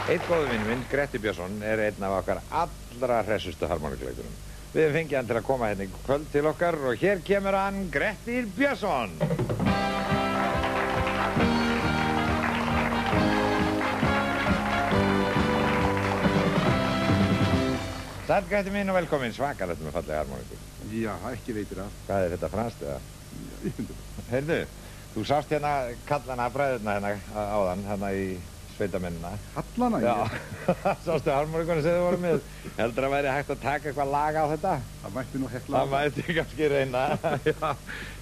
Einn góður vinur minn, Gretti Björnsson, er einn af okkar allra hressustu harmoníkuleikurum. Við höfum fengið hann til að koma hérna í kvöld til okkar og hér kemur hann, Gretti Björnsson. Sæll Gretti minn og velkomin, svakalegt með fallega harmoníku. Já, ekki veitir af. Hvað er þetta franskt eða? Uppmyndur. Heyrðu, þú sást hérna kallana bræðurna hérna áðan, hérna í sveitamennina. Kallana? Já, sástu harmoníkuna sem þið voru með. Heldur að væri hægt að taka eitthvað lag á þetta? Það mætti nú hekla. Það mætti kannski reyna, já.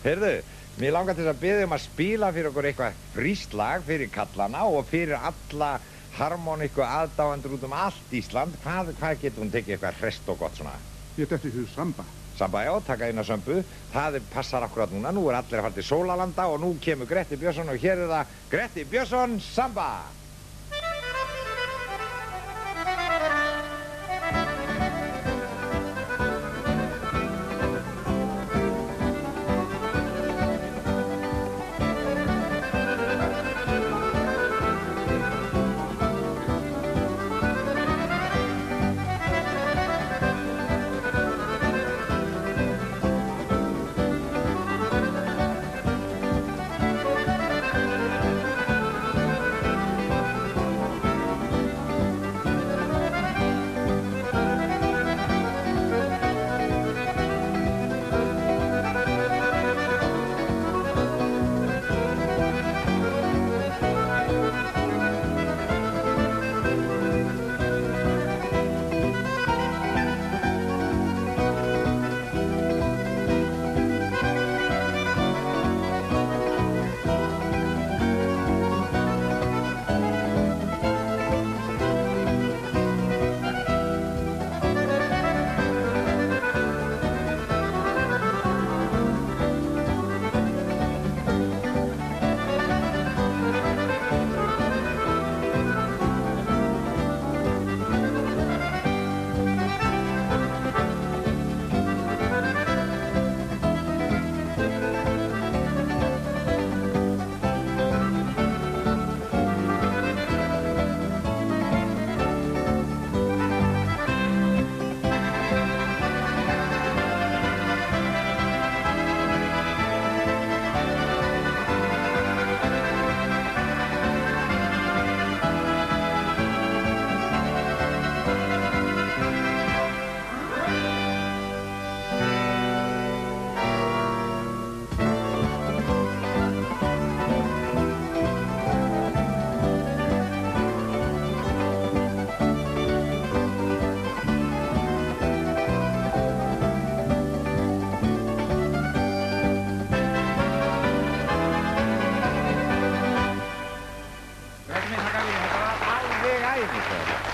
Heyrðu, mér langar til að biðja að spila fyrir okkur eitthvað frískt lag fyrir kallana og fyrir alla harmoníku aðdáendur út allt Ísland. Hvað getur hún tekið eitthvað hresst og gott svona? Ég dætti því samba. Samba, já, taka eina sömbu. Það passar akkurat núna. Nú er allir að fara til Sólalanda og nú kemur Gretti Björnsson og hér er það Gretti Björnsson Samba.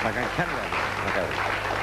Takk að kærlega.